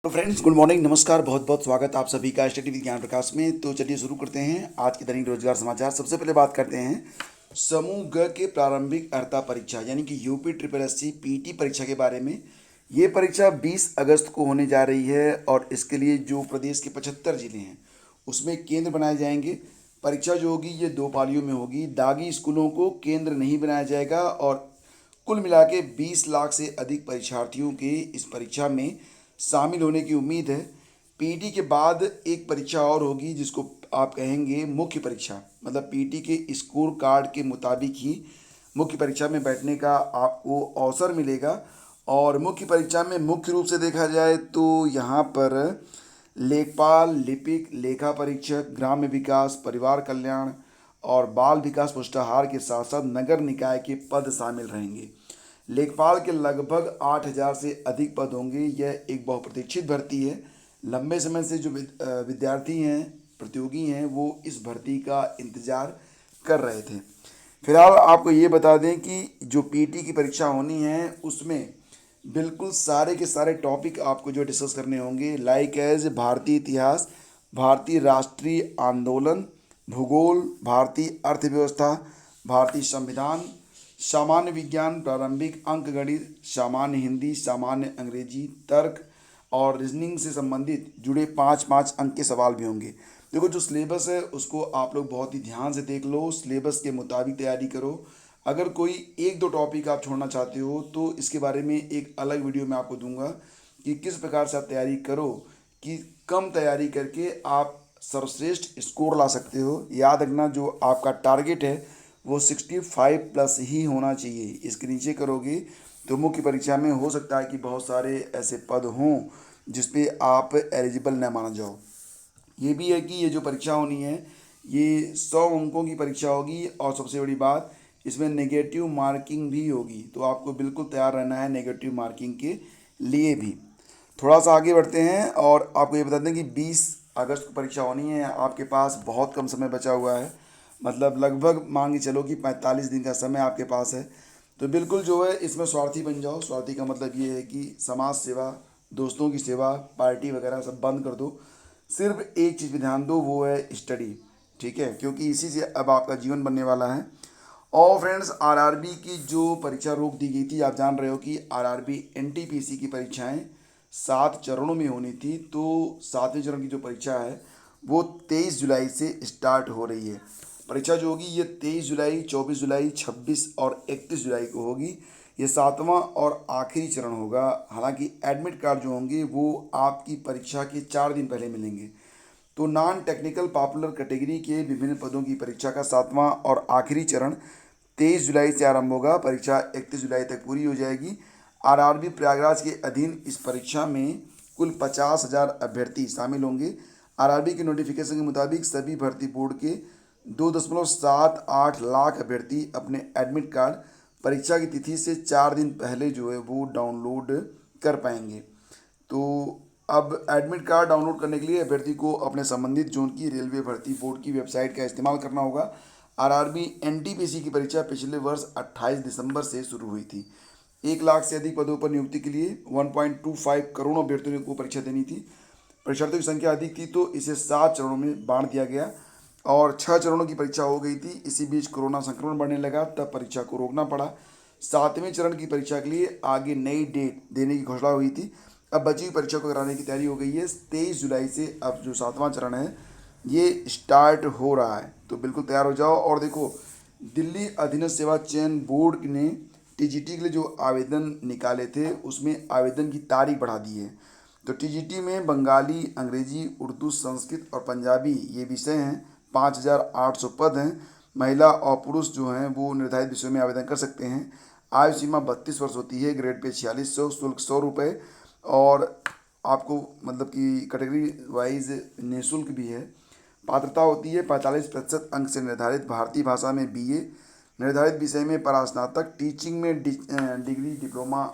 तो friends, good morning, नमस्कार, बहुत बहुत स्वागत आप सभी का स्टडी विद ज्ञान प्रकाश में। तो चलिए शुरू करते हैं आज के दैनिक रोजगार समाचार। सबसे पहले बात करते हैं समूह ग के प्रारंभिक अर्हता परीक्षा यानी कि UP triple S C PT परीक्षा के बारे में। ये परीक्षा 20 अगस्त को होने जा रही है और इसके लिए जो प्रदेश के 75 जिले हैं उसमें केंद्र बनाए जाएंगे। परीक्षा जो होगी ये 2 पालियों में होगी। दागी स्कूलों को केंद्र नहीं बनाया जाएगा और कुल मिला के 20 लाख से अधिक परीक्षार्थियों के इस परीक्षा में शामिल होने की उम्मीद है। पीटी के बाद एक परीक्षा और होगी जिसको आप कहेंगे मुख्य परीक्षा, मतलब पीटी के स्कोर कार्ड के मुताबिक ही मुख्य परीक्षा में बैठने का आपको अवसर मिलेगा। और मुख्य परीक्षा में मुख्य रूप से देखा जाए तो यहाँ पर लेखपाल, लिपिक, लेखा परीक्षक, ग्राम्य विकास, परिवार कल्याण और बाल विकास पुष्टाहार के साथ साथ नगर निकाय के पद शामिल रहेंगे। लेखपाल के लगभग 8,000 से अधिक पद होंगे। यह एक बहुप्रतीक्षित भर्ती है। लंबे समय से जो विद्यार्थी हैं, प्रतियोगी हैं, वो इस भर्ती का इंतज़ार कर रहे थे। फिलहाल आपको ये बता दें कि जो पीटी की परीक्षा होनी है उसमें बिल्कुल सारे के सारे टॉपिक आपको जो डिस्कस करने होंगे, लाइक एज भारतीय इतिहास, भारतीय राष्ट्रीय आंदोलन, भूगोल, भारतीय अर्थव्यवस्था, भारतीय संविधान, सामान्य विज्ञान, प्रारंभिक अंक गणित, सामान्य हिंदी, सामान्य अंग्रेजी, तर्क और रीजनिंग से संबंधित जुड़े 5-5 अंक के सवाल भी होंगे। देखो, जो सिलेबस है उसको आप लोग बहुत ही ध्यान से देख लो, सिलेबस के मुताबिक तैयारी करो। अगर कोई 1-2 टॉपिक आप छोड़ना चाहते हो तो इसके बारे में एक अलग वीडियो मैं आपको दूंगा कि किस प्रकार से आप तैयारी करो कि कम तैयारी करके आप सर्वश्रेष्ठ स्कोर ला सकते हो। याद रखना, जो आपका टारगेट है वो 65 प्लस ही होना चाहिए। इसके नीचे करोगे तो मुख्य परीक्षा में हो सकता है कि बहुत सारे ऐसे पद हों जिसपे आप एलिजिबल न माना जाओ। ये भी है कि ये जो परीक्षा होनी है ये 100 अंकों की परीक्षा होगी और सबसे बड़ी बात, इसमें नेगेटिव मार्किंग भी होगी। तो आपको बिल्कुल तैयार रहना है नेगेटिव मार्किंग के लिए भी। थोड़ा सा आगे बढ़ते हैं और आपको ये बता दें कि 20 अगस्त को परीक्षा होनी है। आपके पास बहुत कम समय बचा हुआ है, मतलब लगभग मान के चलो कि 45 दिन का समय आपके पास है। तो बिल्कुल जो है इसमें स्वार्थी बन जाओ। स्वार्थी का मतलब ये है कि समाज सेवा, दोस्तों की सेवा, पार्टी वगैरह सब बंद कर दो। सिर्फ एक चीज़ पे ध्यान दो, वो है स्टडी। ठीक है, क्योंकि इसी से अब आपका जीवन बनने वाला है। और फ्रेंड्स, आरआरबी की जो परीक्षा रोक दी गई थी, आप जान रहे हो कि आरआरबी एनटीपीसी की परीक्षाएं 7 चरणों में होनी थी। तो 7वें चरण की जो परीक्षा है वो 23 जुलाई से स्टार्ट हो रही है। परीक्षा जो होगी ये 23 जुलाई, 24 जुलाई, 26 और 31 जुलाई को होगी। ये 7वां और आखिरी चरण होगा। हालांकि एडमिट कार्ड जो होंगे वो आपकी परीक्षा के 4 दिन पहले मिलेंगे। तो नॉन टेक्निकल पॉपुलर कैटेगरी के विभिन्न पदों की परीक्षा का 7वां और आखिरी चरण 23 जुलाई से आरंभ होगा। परीक्षा 31 जुलाई तक पूरी हो जाएगी। आरआरबी प्रयागराज के अधीन इस परीक्षा में कुल 50,000 अभ्यर्थी शामिल होंगे। आरआरबी के नोटिफिकेशन के मुताबिक सभी भर्ती बोर्ड के 2.78 लाख अभ्यर्थी अपने एडमिट कार्ड परीक्षा की तिथि से 4 दिन पहले जो है वो डाउनलोड कर पाएंगे। तो अब एडमिट कार्ड डाउनलोड करने के लिए अभ्यर्थी को अपने संबंधित जोन की रेलवे भर्ती बोर्ड की वेबसाइट का इस्तेमाल करना होगा। आरआरबी एनटीपीसी की परीक्षा पिछले वर्ष 28 दिसंबर से शुरू हुई थी। 1 लाख से अधिक पदों पर नियुक्ति के लिए 1.25 करोड़ अभ्यर्थियों को परीक्षा देनी थी। परीक्षार्थियों की संख्या अधिक थी तो इसे 7 चरणों में बांट दिया गया और 6 चरणों की परीक्षा हो गई थी। इसी बीच कोरोना संक्रमण बढ़ने लगा, तब परीक्षा को रोकना पड़ा। 7वें चरण की परीक्षा के लिए आगे नई डेट देने की घोषणा हुई थी। अब बची हुई परीक्षा को कराने की तैयारी हो गई है। 23 जुलाई से अब जो 7वां चरण है ये स्टार्ट हो रहा है। तो बिल्कुल तैयार हो जाओ। और देखो, दिल्ली अधीनस्थ सेवा चयन बोर्ड ने टीजीटी के लिए जो आवेदन निकाले थे उसमें आवेदन की तारीख बढ़ा दी है। तो टीजीटी में बंगाली, अंग्रेजी, उर्दू, संस्कृत और पंजाबी ये विषय हैं। 5,800 पद हैं। महिला और पुरुष जो हैं वो निर्धारित विषयों में आवेदन कर सकते हैं। आयु सीमा 32 वर्ष होती है। ग्रेड पे 4600, शुल्क 100 रुपये। और आपको मतलब कि कैटेगरी वाइज निःशुल्क भी है। पात्रता होती है 45% अंक से निर्धारित भारतीय भाषा में बीए, निर्धारित विषय में परास्नातक, टीचिंग में डिग्री, डिप्लोमा।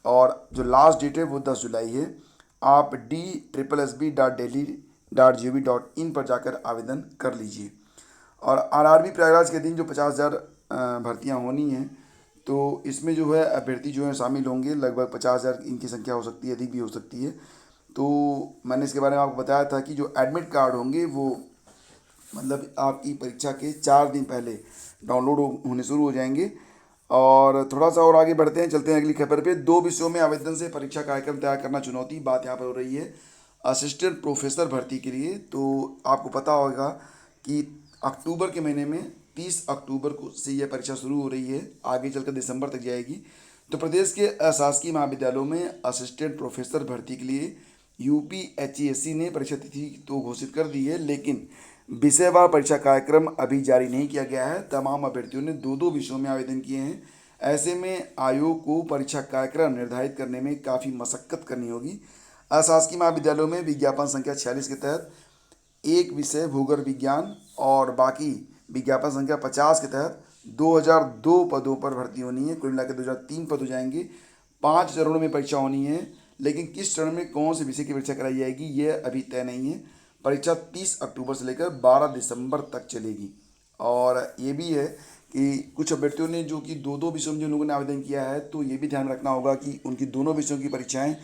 और जो लास्ट डेट है वो 10 जुलाई है। आप DSSB.delhi.gov.in पर जाकर आवेदन कर लीजिए। और आरआरबी प्रयागराज के दिन जो 50,000 भर्तियाँ होनी हैं, तो इसमें जो है अभ्यर्थी जो है शामिल होंगे। लगभग 50,000 इनकी संख्या हो सकती है, अधिक भी हो सकती है। तो मैंने इसके बारे में आपको बताया था कि जो एडमिट कार्ड होंगे वो मतलब आपकी परीक्षा के 4 दिन पहले डाउनलोड होने शुरू हो जाएंगे। और थोड़ा सा और आगे बढ़ते हैं, चलते हैं अगली खबर पे। 2 विषयों में आवेदन से परीक्षा कार्यक्रम तैयार करना चुनौती, बात यहाँ पर हो रही है असिस्टेंट प्रोफेसर भर्ती के लिए। तो आपको पता होगा कि अक्टूबर के महीने में 30 अक्टूबर को से यह परीक्षा शुरू हो रही है, आगे चलकर दिसंबर तक जाएगी। तो प्रदेश के अशासकीय महाविद्यालयों में असिस्टेंट प्रोफेसर भर्ती के लिए यूपीएचईएससी ने परीक्षा तिथि तो घोषित कर दी है, लेकिन विषयवार परीक्षा कार्यक्रम अभी जारी नहीं किया गया है। तमाम अभ्यर्थियों ने 2-2 विषयों में आवेदन किए हैं। ऐसे में आयोग को परीक्षा कार्यक्रम निर्धारित करने में काफ़ी मशक्कत करनी होगी। अशासकीय महाविद्यालयों में विज्ञापन संख्या 46 के तहत एक विषय भूगर्भ विज्ञान और बाकी विज्ञापन संख्या 50 के तहत 2002 पदों पर भर्ती होनी है। कुल मिलाकर 2003 पद हो जाएंगे। 5 चरणों में परीक्षा होनी है, लेकिन किस चरण में कौन से विषय की परीक्षा कराई जाएगी यह अभी तय नहीं है। परीक्षा 30 अक्टूबर से लेकर 12 दिसंबर तक चलेगी। और ये भी है कि कुछ अभ्यर्थियों ने जो कि 2-2 विषयों में जिन लोगों ने आवेदन किया है, तो ये भी ध्यान रखना होगा कि उनकी दोनों विषयों की परीक्षाएं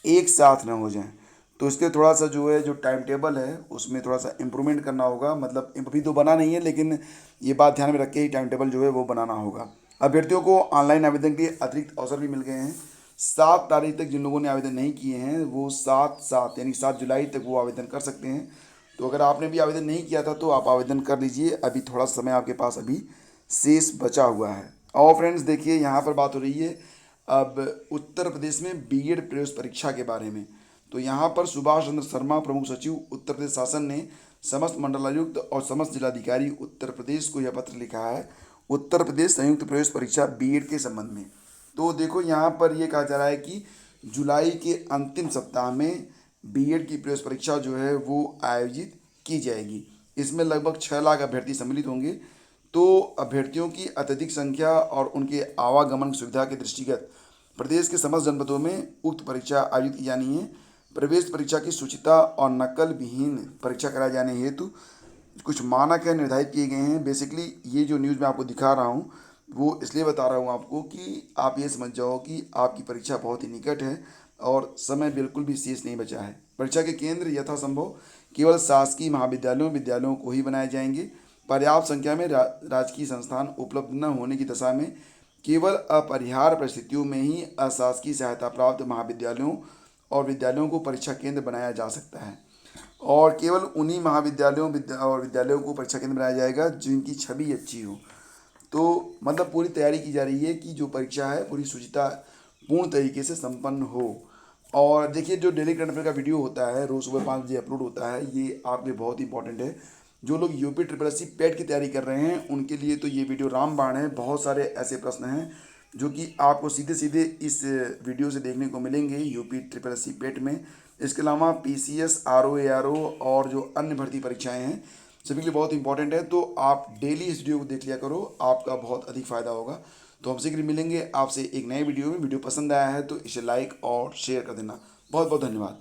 एक साथ ना हो जाएं। तो इसके थोड़ा सा जो है जो टाइम टेबल है उसमें थोड़ा सा इम्प्रूवमेंट करना होगा। मतलब अभी तो बना नहीं है, लेकिन ये बात ध्यान में रख के ही टाइम टेबल जो है वो बनाना होगा। अभ्यर्थियों को ऑनलाइन आवेदन के लिए अतिरिक्त अवसर भी मिल गए हैं। 7 तारीख तक जिन लोगों ने आवेदन नहीं किए हैं वो 7/7 यानी 7 जुलाई तक वो आवेदन कर सकते हैं। तो अगर आपने भी आवेदन नहीं किया था तो आप आवेदन कर लीजिए, अभी थोड़ा समय आपके पास अभी शेष बचा हुआ है। और फ्रेंड्स देखिए यहाँ पर बात हो रही है अब उत्तर प्रदेश में बीएड प्रवेश परीक्षा के बारे में। तो यहाँ पर सुभाष चंद्र शर्मा प्रमुख सचिव उत्तर प्रदेश शासन ने समस्त मंडलायुक्त और समस्त जिलाधिकारी उत्तर प्रदेश को यह पत्र लिखा है उत्तर प्रदेश संयुक्त प्रवेश परीक्षा बीएड के संबंध में। तो देखो यहाँ पर ये कहा जा रहा है कि जुलाई के अंतिम सप्ताह में बीएड की प्रवेश परीक्षा जो है वो आयोजित की जाएगी। इसमें लगभग 6 लाख अभ्यर्थी सम्मिलित होंगे। तो अभ्यर्थियों की अत्यधिक संख्या और उनके आवागमन की सुविधा के दृष्टिगत प्रदेश के समस्त जनपदों में उक्त परीक्षा आयोजित की जानी है। प्रवेश परीक्षा की शुचिता और नकल विहीन परीक्षा कराए जाने हेतु कुछ मानक है निर्धारित किए गए हैं। बेसिकली ये जो न्यूज़ मैं आपको दिखा रहा हूँ वो इसलिए बता रहा हूँ आपको कि आप ये समझ जाओ कि आपकी परीक्षा बहुत ही निकट है और समय बिल्कुल भी शेष नहीं बचा है। परीक्षा के केंद्र यथासंभव केवल शासकीय महाविद्यालयों विद्यालयों को ही बनाए जाएंगे। पर्याप्त संख्या में राजकीय संस्थान उपलब्ध न होने की दशा में केवल अपरिहार्य परिस्थितियों में ही अशासकीय सहायता प्राप्त महाविद्यालयों और विद्यालयों को परीक्षा केंद्र बनाया जा सकता है। और केवल उन्हीं महाविद्यालयों और विद्यालयों को परीक्षा केंद्र बनाया जाएगा जिनकी छवि अच्छी हो। तो मतलब पूरी तैयारी की जा रही है कि जो परीक्षा है पूरी शुचिता पूर्ण तरीके से संपन्न हो। और देखिए जो डेली करंट अफेयर का वीडियो होता है रोज़ सुबह 5 बजे अपलोड होता है, ये आपके लिए बहुत इंपॉर्टेंट है। जो लोग यूपी ट्रिपल एस सी पेट की तैयारी कर रहे हैं उनके लिए तो ये वीडियो रामबाण है। बहुत सारे ऐसे प्रश्न हैं जो कि आपको सीधे सीधे इस वीडियो से देखने को मिलेंगे यूपी ट्रिपल एस सी पेट में। इसके अलावा पीसीएस आरओ एआरओ और जो अन्य भर्ती परीक्षाएं हैं सभी के लिए बहुत इंपॉर्टेंट है। तो आप डेली इस वीडियो को देख लिया करो, आपका बहुत अधिक फ़ायदा होगा। तो हम शीघ्र मिलेंगे आपसे एक नए वीडियो में। वीडियो पसंद आया है तो इसे लाइक और शेयर कर देना। बहुत बहुत धन्यवाद।